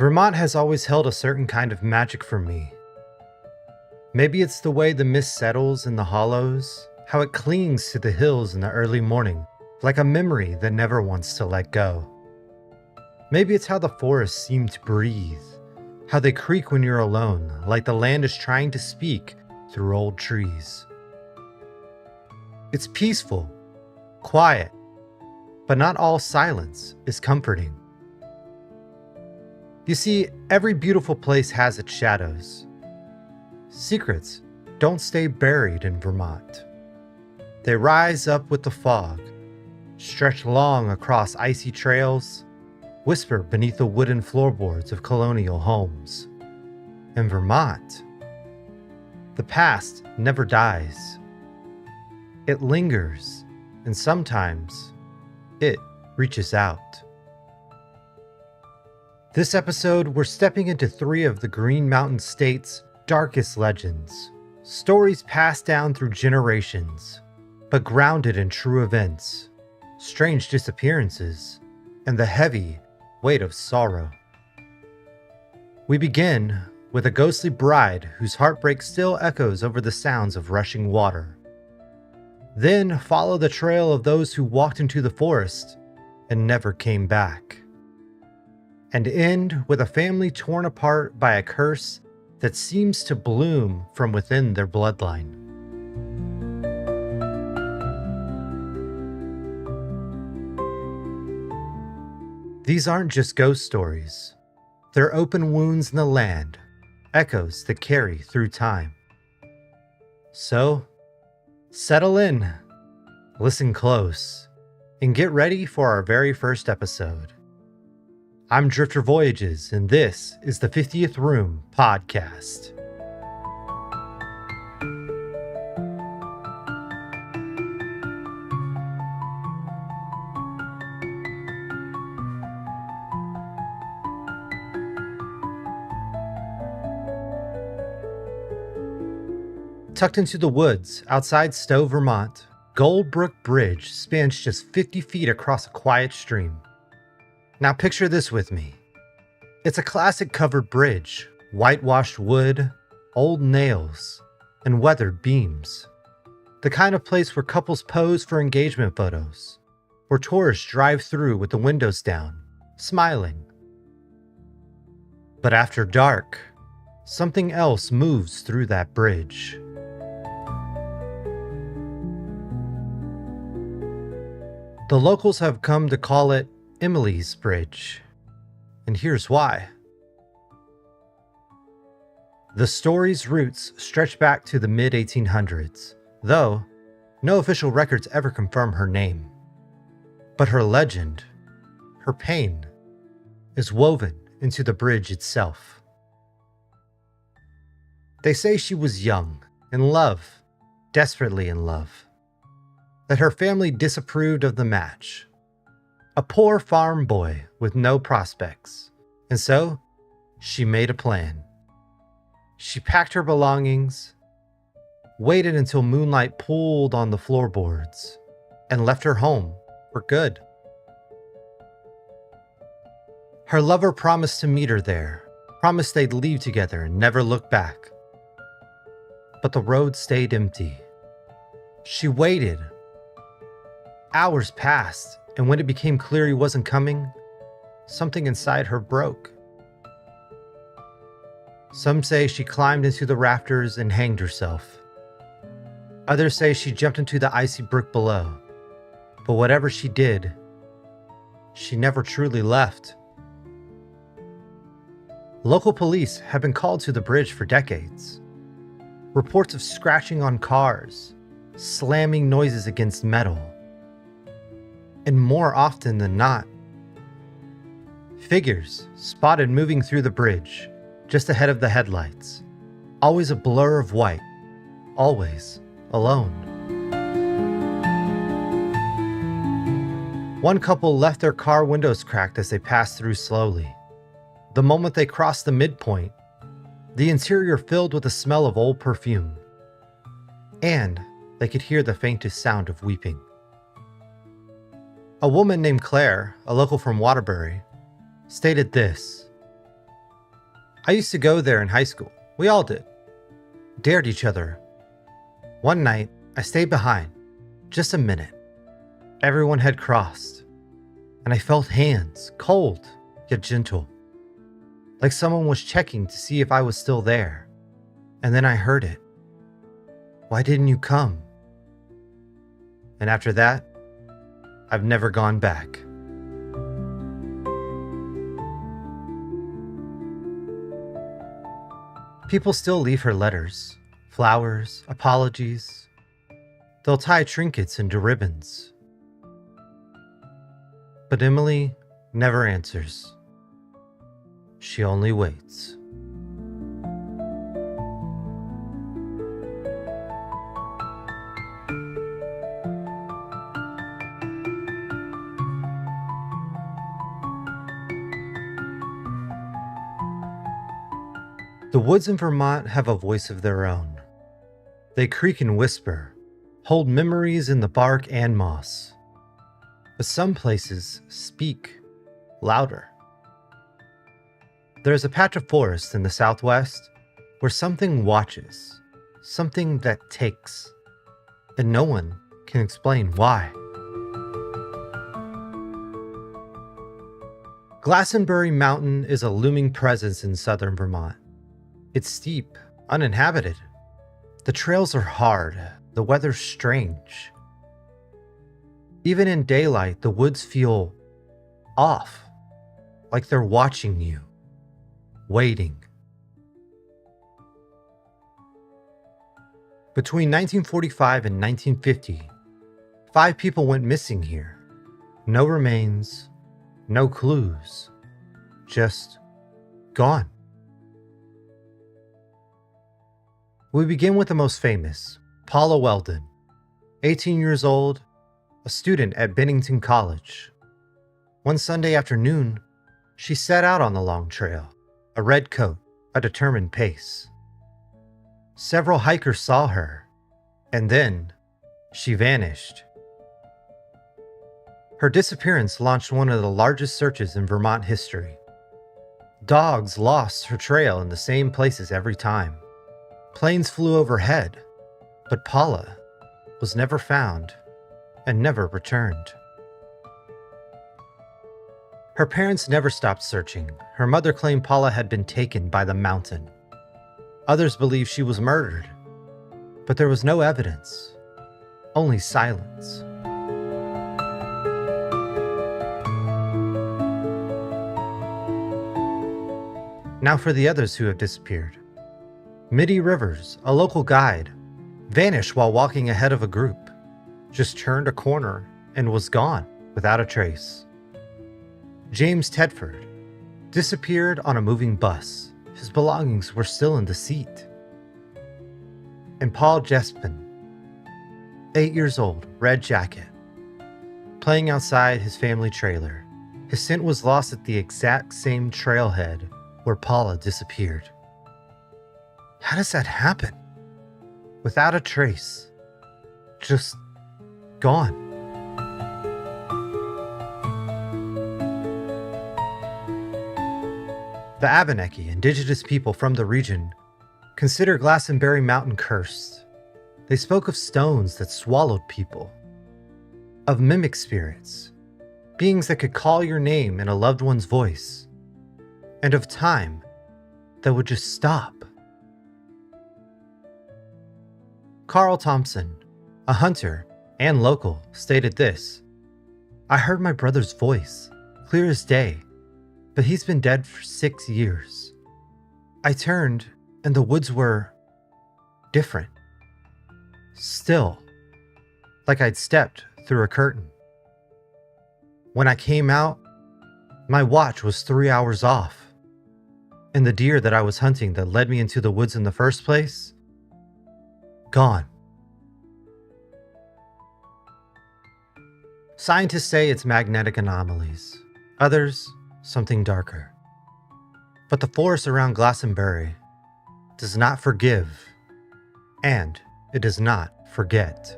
Vermont has always held a certain kind of magic for me. Maybe it's the way the mist settles in the hollows, how it clings to the hills in the early morning, like a memory that never wants to let go. Maybe it's how the forests seem to breathe, how they creak when you're alone, like the land is trying to speak through old trees. It's peaceful, quiet, but not all silence is comforting. You see, every beautiful place has its shadows. Secrets don't stay buried in Vermont. They rise up with the fog, stretch long across icy trails, whisper beneath the wooden floorboards of colonial homes. In Vermont, the past never dies. It lingers, and sometimes it reaches out. This episode, we're stepping into 3 of the Green Mountain State's darkest legends. Stories passed down through generations, but grounded in true events, strange disappearances, and the heavy weight of sorrow. We begin with a ghostly bride whose heartbreak still echoes over the sounds of rushing water. Then follow the trail of those who walked into the forest and never came back. And end with a family torn apart by a curse that seems to bloom from within their bloodline. These aren't just ghost stories. They're open wounds in the land, echoes that carry through time. So, settle in, listen close, and get ready for our very first episode. I'm Drifter Voyages, and this is the 50th Room Podcast. Tucked into the woods outside Stowe, Vermont, Goldbrook Bridge spans just 50 feet across a quiet stream. Now picture this with me. It's a classic covered bridge, whitewashed wood, old nails, and weathered beams. The kind of place where couples pose for engagement photos, where tourists drive through with the windows down, smiling. But after dark, something else moves through that bridge. The locals have come to call it Emily's Bridge, and here's why. The story's roots stretch back to the mid-1800s, though no official records ever confirm her name. But her legend, her pain, is woven into the bridge itself. They say she was young, in love, desperately in love, that her family disapproved of the match. A poor farm boy with no prospects, and so she made a plan. She packed her belongings, waited until moonlight pooled on the floorboards, and left her home for good. Her lover promised to meet her there, promised they'd leave together and never look back. But the road stayed empty. She waited. Hours passed, and when it became clear he wasn't coming, something inside her broke. Some say she climbed into the rafters and hanged herself. Others say she jumped into the icy brook below. But whatever she did, she never truly left. Local police have been called to the bridge for decades. Reports of scratching on cars, slamming noises against metal, and more often than not, figures spotted moving through the bridge just ahead of the headlights, always a blur of white, always alone. One couple left their car windows cracked as they passed through slowly. The moment they crossed the midpoint, the interior filled with the smell of old perfume, and they could hear the faintest sound of weeping. A woman named Claire, a local from Waterbury, stated this: I used to go there in high school. We all did. Dared each other. One night, I stayed behind. Just a minute. Everyone had crossed, and I felt hands, cold yet gentle, like someone was checking to see if I was still there. And then I heard it. Why didn't you come? And after that, I've never gone back. People still leave her letters, flowers, apologies. They'll tie trinkets into ribbons. But Emily never answers. She only waits. The woods in Vermont have a voice of their own. They creak and whisper, hold memories in the bark and moss. But some places speak louder. There's a patch of forest in the southwest where something watches, something that takes, and no one can explain why. Glastonbury Mountain is a looming presence in southern Vermont. It's steep, uninhabited. The trails are hard, the weather's strange. Even in daylight, the woods feel off, like they're watching you, waiting. Between 1945 and 1950, 5 people went missing here. No remains, no clues, just gone. We begin with the most famous, Paula Weldon, 18 years old, a student at Bennington College. One Sunday afternoon, she set out on the long trail, a red coat, a determined pace. Several hikers saw her, and then she vanished. Her disappearance launched one of the largest searches in Vermont history. Dogs lost her trail in the same places every time. Planes flew overhead, but Paula was never found and never returned. Her parents never stopped searching. Her mother claimed Paula had been taken by the mountain. Others believed she was murdered, but there was no evidence, only silence. Now for the others who have disappeared. Mitty Rivers, a local guide, vanished while walking ahead of a group, just turned a corner and was gone without a trace. James Tedford disappeared on a moving bus. His belongings were still in the seat. And Paul Jespin, 8 years old, red jacket, playing outside his family trailer. His scent was lost at the exact same trailhead where Paula disappeared. How does that happen? Without a trace. Just gone. The Abenaki, indigenous people from the region, consider Glastonbury Mountain cursed. They spoke of stones that swallowed people, of mimic spirits, beings that could call your name in a loved one's voice, and of time that would just stop. Carl Thompson, a hunter and local, stated this: I heard my brother's voice, clear as day, but he's been dead for 6 years. I turned and the woods were different. Still, like I'd stepped through a curtain. When I came out, my watch was 3 hours off, and the deer that I was hunting that led me into the woods in the first place, gone. Scientists say it's magnetic anomalies. Others, something darker. But the forest around Glastonbury does not forgive, and it does not forget.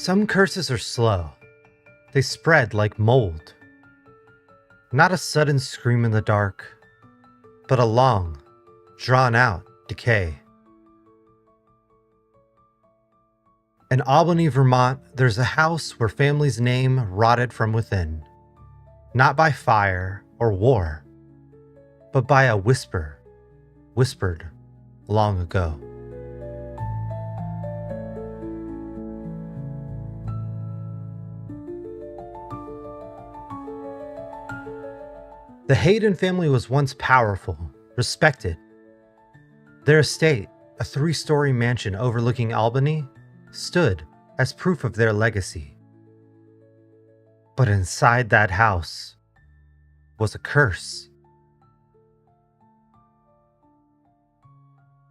Some curses are slow. They spread like mold. Not a sudden scream in the dark, but a long, drawn-out decay. In Albany, Vermont, there's a house where family's name rotted from within. Not by fire or war, but by a whisper, whispered long ago. The Hayden family was once powerful, respected. Their estate, a 3-story mansion overlooking Albany, stood as proof of their legacy. But inside that house was a curse.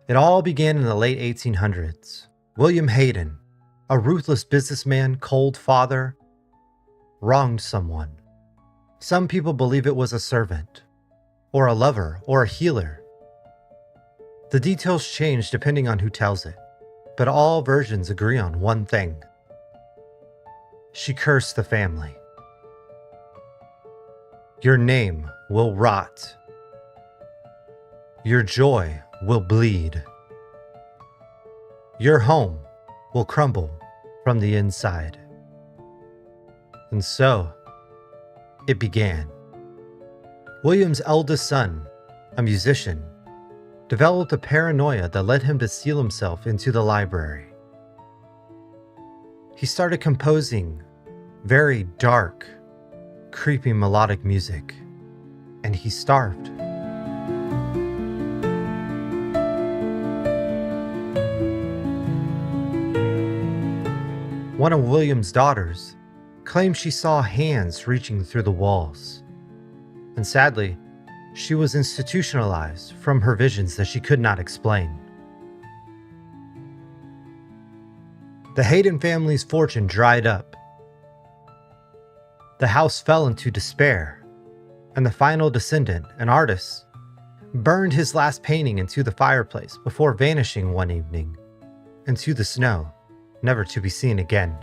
It all began in the late 1800s. William Hayden, a ruthless businessman, cold father, wronged someone. Some people believe it was a servant, or a lover, or a healer. The details change depending on who tells it, but all versions agree on one thing. She cursed the family. Your name will rot. Your joy will bleed. Your home will crumble from the inside. And so, it began. William's eldest son, a musician, developed a paranoia that led him to seal himself into the library. He started composing very dark, creepy melodic music, and he starved. One of William's daughters claimed she saw hands reaching through the walls. And sadly, she was institutionalized from her visions that she could not explain. The Hayden family's fortune dried up. The house fell into despair, and the final descendant, an artist, burned his last painting into the fireplace before vanishing one evening into the snow, never to be seen again.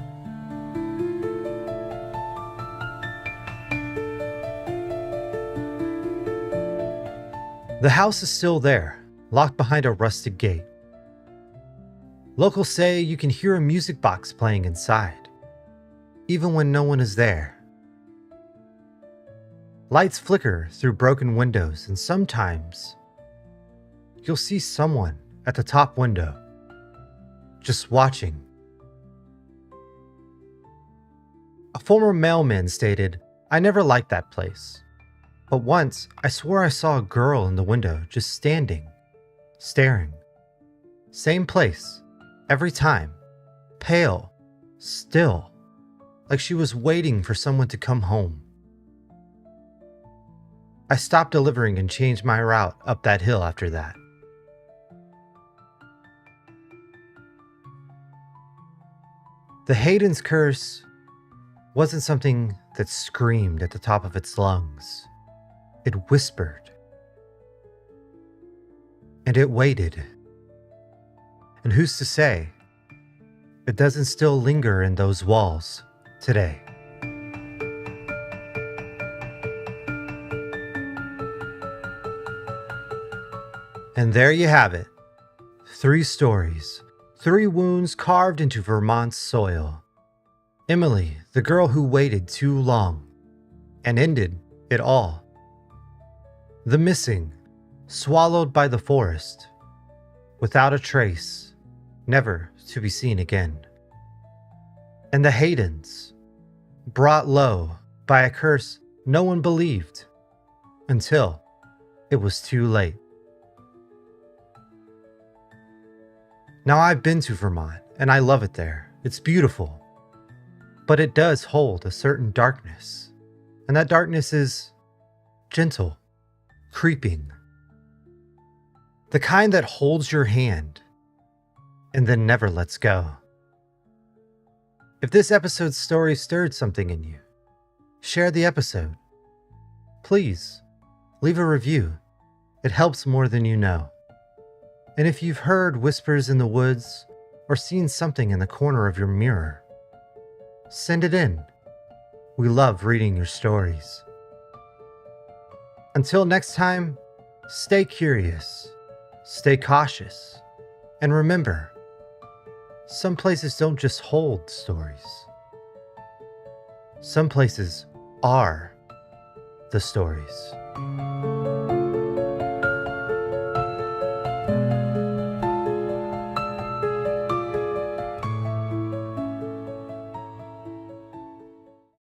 The house is still there, locked behind a rusted gate. Locals say you can hear a music box playing inside, even when no one is there. Lights flicker through broken windows, and sometimes you'll see someone at the top window, just watching. A former mailman stated, "I never liked that place. But once, I swore I saw a girl in the window just standing, staring. Same place, every time. Pale, still, like she was waiting for someone to come home." I stopped delivering and changed my route up that hill after that. The Hayden's curse wasn't something that screamed at the top of its lungs. It whispered. And it waited. And who's to say it doesn't still linger in those walls today? And there you have it. 3 stories, 3 wounds carved into Vermont's soil. Emily, the girl who waited too long and ended it all. The missing, swallowed by the forest, without a trace, never to be seen again. And the Haydens, brought low by a curse no one believed, until it was too late. Now, I've been to Vermont, and I love it there. It's beautiful. But it does hold a certain darkness, and that darkness is gentle, creeping. The kind that holds your hand and then never lets go. If this episode's story stirred something in you, share the episode. Please, leave a review. It helps more than you know. And if you've heard whispers in the woods or seen something in the corner of your mirror, send it in. We love reading your stories. Until next time, stay curious, stay cautious, and remember, some places don't just hold stories. Some places are the stories.